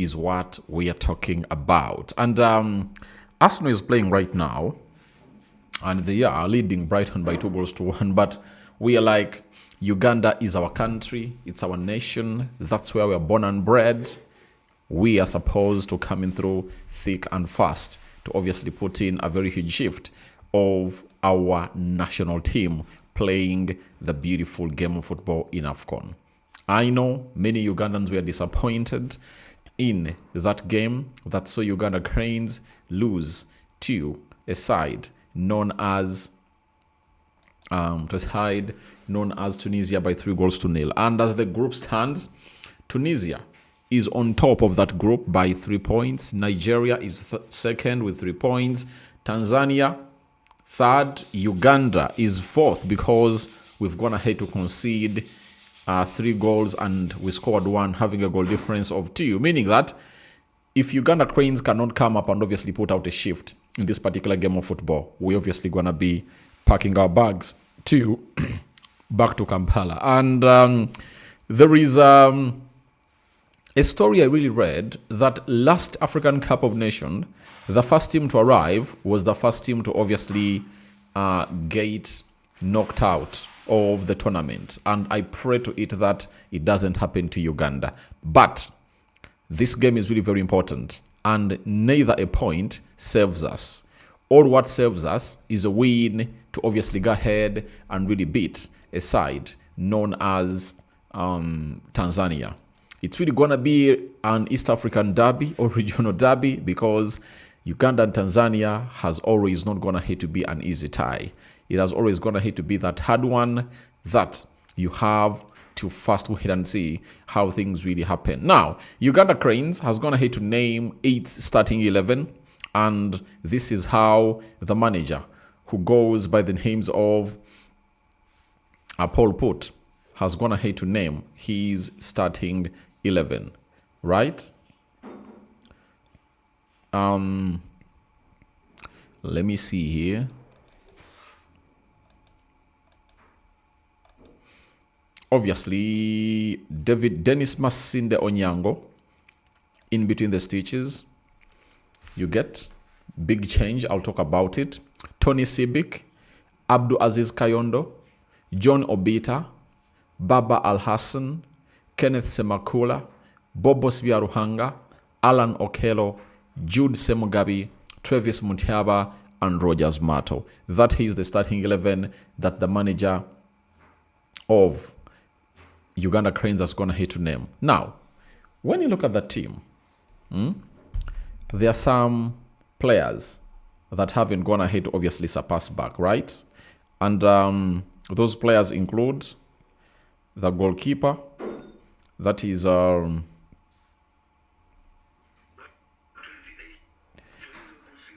is what we are talking about. And Arsenal is playing right now, and they are leading Brighton by 2-1. But we are like, Uganda is our country, it's our nation, that's where we are born and bred. We are supposed to come in through thick and fast to obviously put in a very huge shift of our national team playing the beautiful game of football in AFCON. I know many Ugandans were disappointed in that game that saw Uganda Cranes lose to a side known as Tunisia by 3-0. And as the group stands, Tunisia is on top of that group by 3 points. Nigeria is second with 3 points. Tanzania third. Uganda is fourth because we've gone ahead to concede 3 goals and we scored 1, having a goal difference of 2, meaning that if Uganda Cranes cannot come up and obviously put out a shift in this particular game of football, we're obviously going to be packing our bags to back to Kampala. And there is a story I really read that last African Cup of Nations, the first team to arrive was the first team to obviously get knocked out of the tournament. And I pray to it that it doesn't happen to Uganda. But this game is really very important, and neither a point saves us. All what saves us is a win to obviously go ahead and really beat a side known as Tanzania. It's really going to be an East African derby or regional derby because Uganda and Tanzania has always not gone ahead to be an easy tie. It has always gone ahead to be that hard one that you have to first wait and see how things really happen. Now, Uganda Cranes has gone ahead to name its starting 11, and this is how the manager, who goes by the names of Paul Put, has gone ahead to name his starting 11, right? Let me see here. Obviously, Dennis Masinde Onyango in between the stitches. You get big change. I'll talk about it. Tony Sibik, Abdul Aziz Kayondo, John Obita, Baba Al Hassan, Kenneth Semakula, Bobos Viaruhanga, Alan Okello, Jude Semugabi, Travis Mutiaba, and Rogers Mato. That is the starting 11 that the manager of Uganda Cranes has gone ahead to name. Now, when you look at that team, there are some players that haven't gone ahead to obviously surpass back, right? And those players include the goalkeeper, that is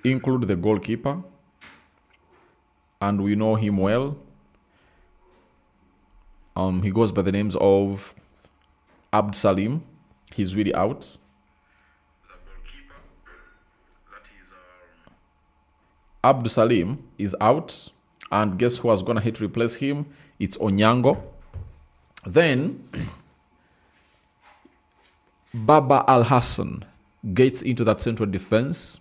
include the goalkeeper, and we know him well. He goes by the names of Abd Salim. He's really out. The goalkeeper, that is Abd Salim is out, and guess who has gone ahead to replace him? It's Onyango. Then Baba Al Hassan gets into that central defense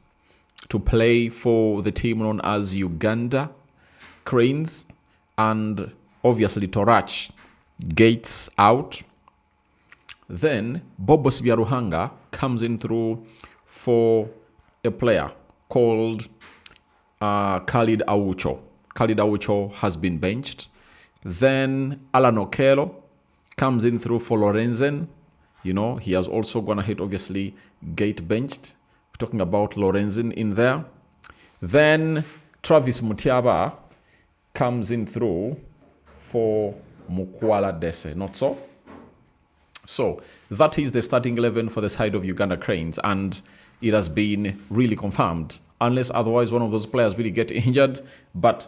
to play for the team known as Uganda Cranes, and obviously Torach gets out. Then Bobos Viaruhanga comes in through for a player called Khalid Awucho. Khalid Awucho has been benched. Then Alan Okello comes in through for Lorenzen. You know, he has also gone ahead, obviously, gate benched. We're talking about Lorenzen in there. Then Travis Mutiaba comes in through for Mukwala Dese, not so? So that is the starting 11 for the side of Uganda Cranes, and it has been really confirmed, unless otherwise one of those players really get injured. But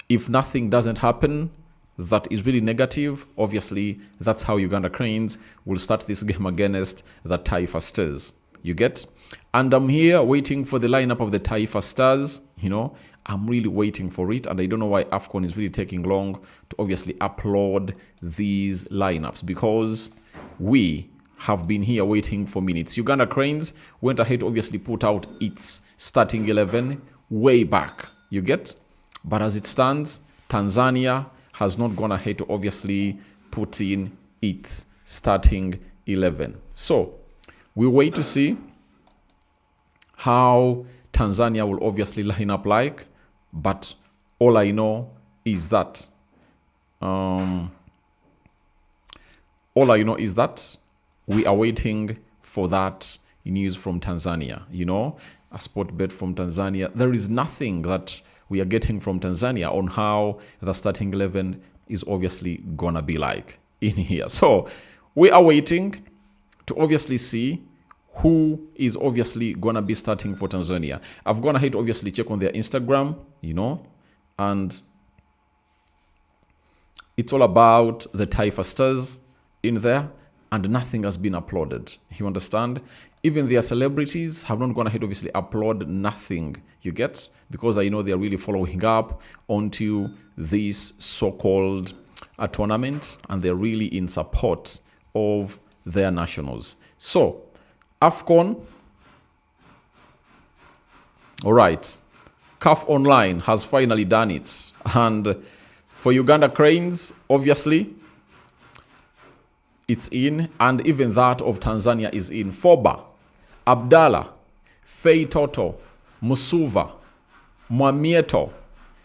if nothing doesn't happen that is really negative, obviously that's how Uganda Cranes will start this game against the Taifa Stars. You get? And I'm here waiting for the lineup of the Taifa Stars. You know, I'm really waiting for it, and I don't know why AFCON is really taking long to obviously upload these lineups, because we have been here waiting for minutes. Uganda Cranes went ahead to obviously put out its starting 11 way back. You get? But as it stands, Tanzania has not gone ahead to obviously put in its starting 11. So we wait to see how Tanzania will obviously line up like, but all I know is that we are waiting for that news from Tanzania. You know, a sport bet from Tanzania. There is nothing that we are getting from Tanzania on how the starting 11 is obviously gonna be like in here. So we are waiting to obviously see who is obviously gonna be starting for Tanzania. I've gone ahead to obviously check on their Instagram, you know, and it's all about the Taifa Stars in there, and nothing has been uploaded. You understand? Even their celebrities have not gone ahead, obviously, upload nothing. You get? Because I know they're really following up onto this so-called tournament, and they're really in support of their nationals. So, AFCON, all right, CAF Online has finally done it. And for Uganda Cranes, obviously, it's in, and even that of Tanzania is in. Foba, Abdallah, Fei Toto, Musuva, Mwamieto,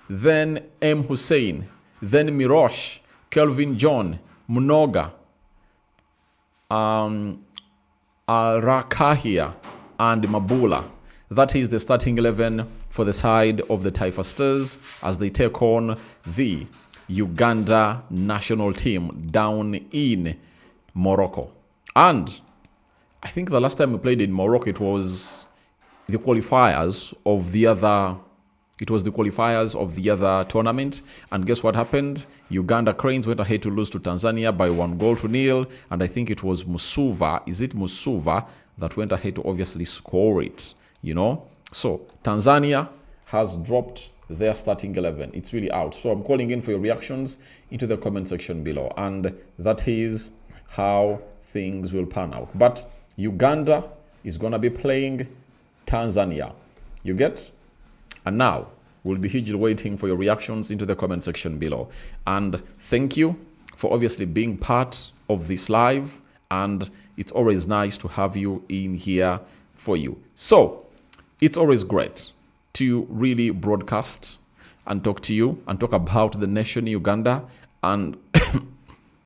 then M. Hussein, then Mirosh, Kelvin John, Munoga, Al-Rakahia, and Mabula. That is the starting 11 for the side of the Taifa Stars as they take on the Uganda national team down in Morocco. And I think the last time we played in Morocco, it was the qualifiers of the other tournament. And guess what happened? Uganda Cranes went ahead to lose to Tanzania by 1-0. And I think it was Musuva. Is it Musuva that went ahead to obviously score it? You know? So Tanzania has dropped their starting 11. It's really out. So I'm calling in for your reactions into the comment section below. And that is how things will pan out. But Uganda is going to be playing Tanzania. You get? And now we'll be hugely waiting for your reactions into the comment section below. And thank you for obviously being part of this live. And it's always nice to have you in here for you. So it's always great to really broadcast and talk to you and talk about the nation Uganda and